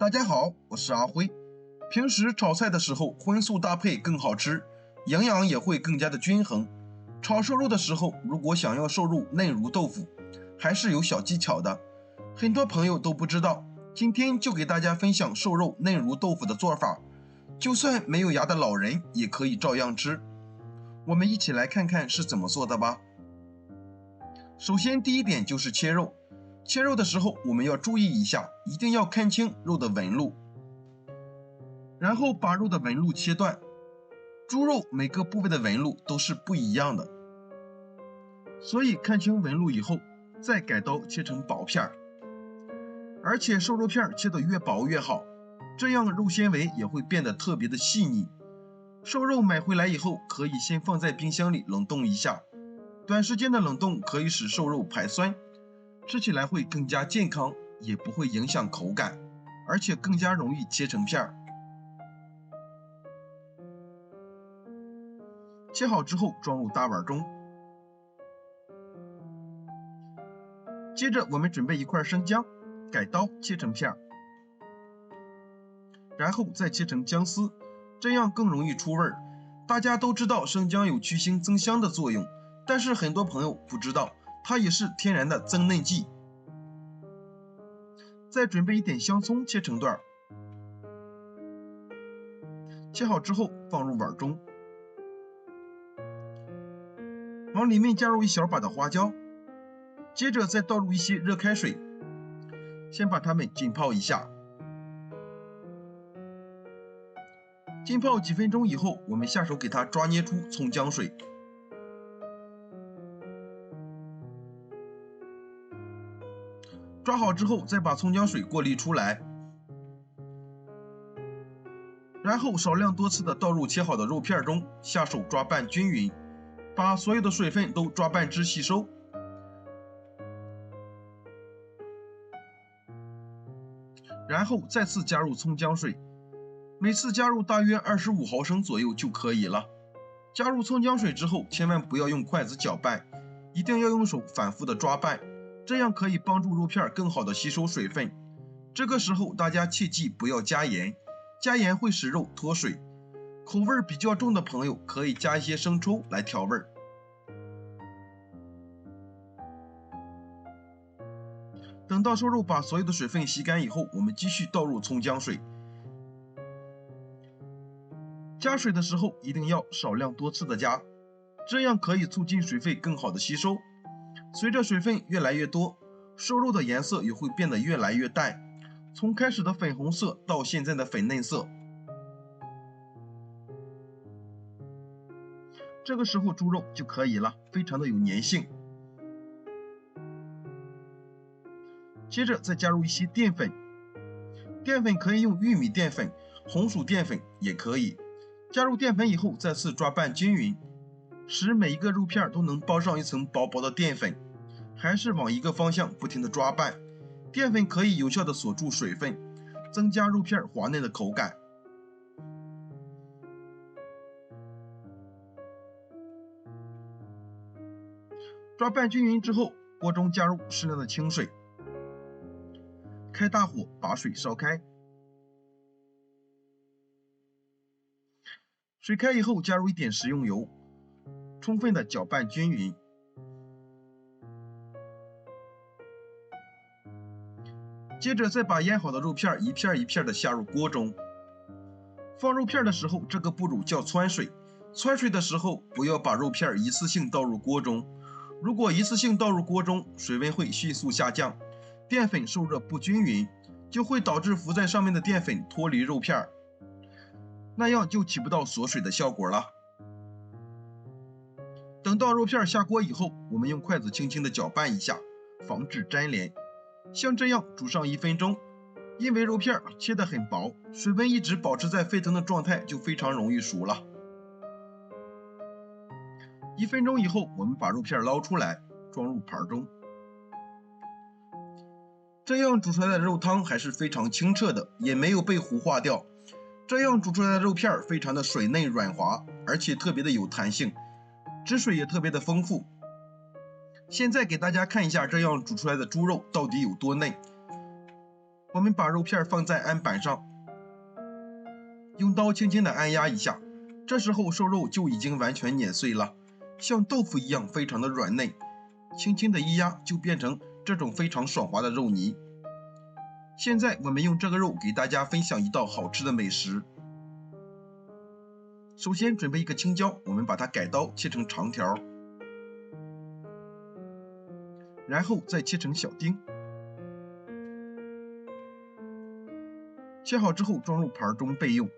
大家好，我是阿辉。平时炒菜的时候，荤素搭配更好吃，营养也会更加的均衡。炒瘦肉的时候，如果想要瘦肉嫩如豆腐，还是有小技巧的。很多朋友都不知道，今天就给大家分享瘦肉嫩如豆腐的做法，就算没有牙的老人也可以照样吃。我们一起来看看是怎么做的吧。首先，第一点就是切肉。切肉的时候，我们要注意一下，一定要看清肉的纹路，然后把肉的纹路切断。猪肉每个部位的纹路都是不一样的，所以看清纹路以后，再改刀切成薄片。而且瘦肉片切得越薄越好，这样肉纤维也会变得特别的细腻。瘦肉买回来以后，可以先放在冰箱里冷冻一下，短时间的冷冻可以使瘦肉排酸，吃起来会更加健康，也不会影响口感，而且更加容易切成片。切好之后装入大碗中。接着我们准备一块生姜，改刀切成片，然后再切成姜丝，这样更容易出味。大家都知道生姜有去腥增香的作用，但是很多朋友不知道，它也是天然的增嫩剂。再准备一点香葱，切成段。切好之后放入碗中，往里面加入一小把的花椒，接着再倒入一些热开水，先把它们浸泡一下。浸泡几分钟以后，我们下手给它抓捏出葱姜水。抓好之后，再把葱姜水过滤出来，然后少量多次的倒入切好的肉片中，下手抓拌均匀，把所有的水分都抓拌至吸收。然后再次加入葱姜水，每次加入大约25毫升左右就可以了。加入葱姜水之后，千万不要用筷子搅拌，一定要用手反复的抓拌，这样可以帮助肉片更好的吸收水分。这个时候大家切记不要加盐，加盐会使肉脱水。口味比较重的朋友可以加一些生抽来调味。等到瘦肉把所有的水分吸干以后，我们继续倒入葱姜水。加水的时候一定要少量多次的加，这样可以促进水分更好的吸收。随着水分越来越多，瘦肉的颜色也会变得越来越淡，从开始的粉红色到现在的粉嫩色。这个时候猪肉就可以了，非常的有粘性。接着再加入一些淀粉，淀粉可以用玉米淀粉、红薯淀粉也可以。加入淀粉以后，再次抓拌均匀，使每一个肉片都能包上一层薄薄的淀粉。还是往一个方向不停的抓拌，淀粉可以有效的锁住水分，增加肉片滑嫩的口感。抓拌均匀之后，锅中加入适量的清水，开大火把水烧开。水开以后，加入一点食用油，充分的搅拌均匀。接着再把腌好的肉片一片一片的下入锅中。放肉片的时候，这个步骤叫汆水。汆水的时候，不要把肉片一次性倒入锅中。如果一次性倒入锅中，水温会迅速下降，淀粉受热不均匀，就会导致浮在上面的淀粉脱离肉片，那样就起不到锁水的效果了。等到肉片下锅以后，我们用筷子轻轻的搅拌一下，防止粘连。像这样煮上1分钟，因为肉片切得很薄，水温一直保持在沸腾的状态，就非常容易熟了。1分钟以后，我们把肉片捞出来，装入盘中。这样煮出来的肉汤还是非常清澈的，也没有被糊化掉。这样煮出来的肉片非常的水嫩软滑，而且特别的有弹性，汁水也特别的丰富。现在给大家看一下这样煮出来的猪肉到底有多嫩。我们把肉片放在案板上，用刀轻轻地按压一下，这时候瘦肉就已经完全碾碎了，像豆腐一样非常的软嫩，轻轻的一压就变成这种非常爽滑的肉泥。现在我们用这个肉给大家分享一道好吃的美食。首先准备一个青椒，我们把它改刀切成长条，然后再切成小丁。切好之后装入盘中备用。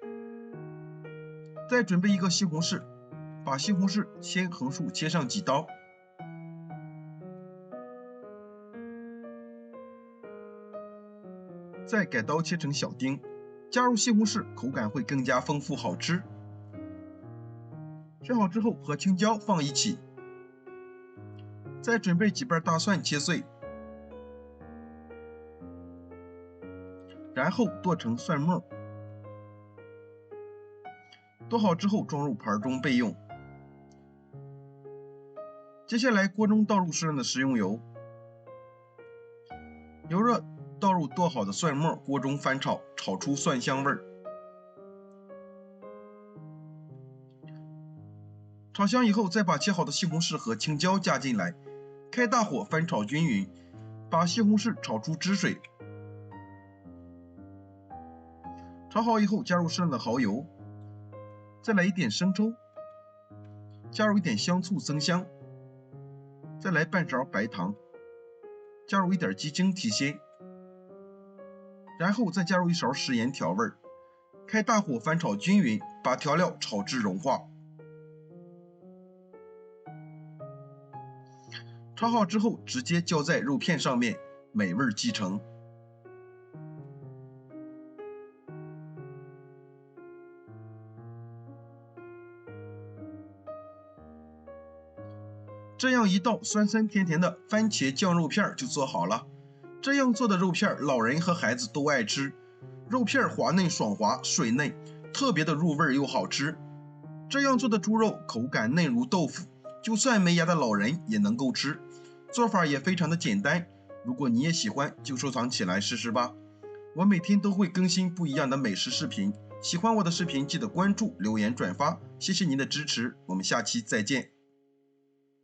再准备一个西红柿，把西红柿先横竖切上几刀，再改刀切成小丁。加入西红柿，口感会更加丰富好吃。切好之后和青椒放一起，再准备几瓣大蒜切碎，然后剁成蒜末。剁好之后装入盘中备用。接下来锅中倒入适量的食用油，油热倒入剁好的蒜末，锅中翻炒，炒出蒜香味儿。炒香以后，再把切好的西红柿和青椒加进来，开大火翻炒均匀，把西红柿炒出汁水。炒好以后，加入适量的蚝油，再来一点生抽，加入一点香醋增香，再来半勺白糖，加入一点鸡精提鲜，然后再加入一勺食盐调味，开大火翻炒均匀，把调料炒至融化。炒好之后，直接浇在肉片上面，美味继承。这样一道酸酸甜甜的番茄酱肉片就做好了。这样做的肉片，老人和孩子都爱吃。肉片滑嫩爽滑，水嫩，特别的入味又好吃。这样做的猪肉口感嫩如豆腐，就算没牙的老人也能够吃。做法也非常的简单，如果你也喜欢，就收藏起来试试吧。我每天都会更新不一样的美食视频，喜欢我的视频记得关注、留言、转发，谢谢您的支持，我们下期再见。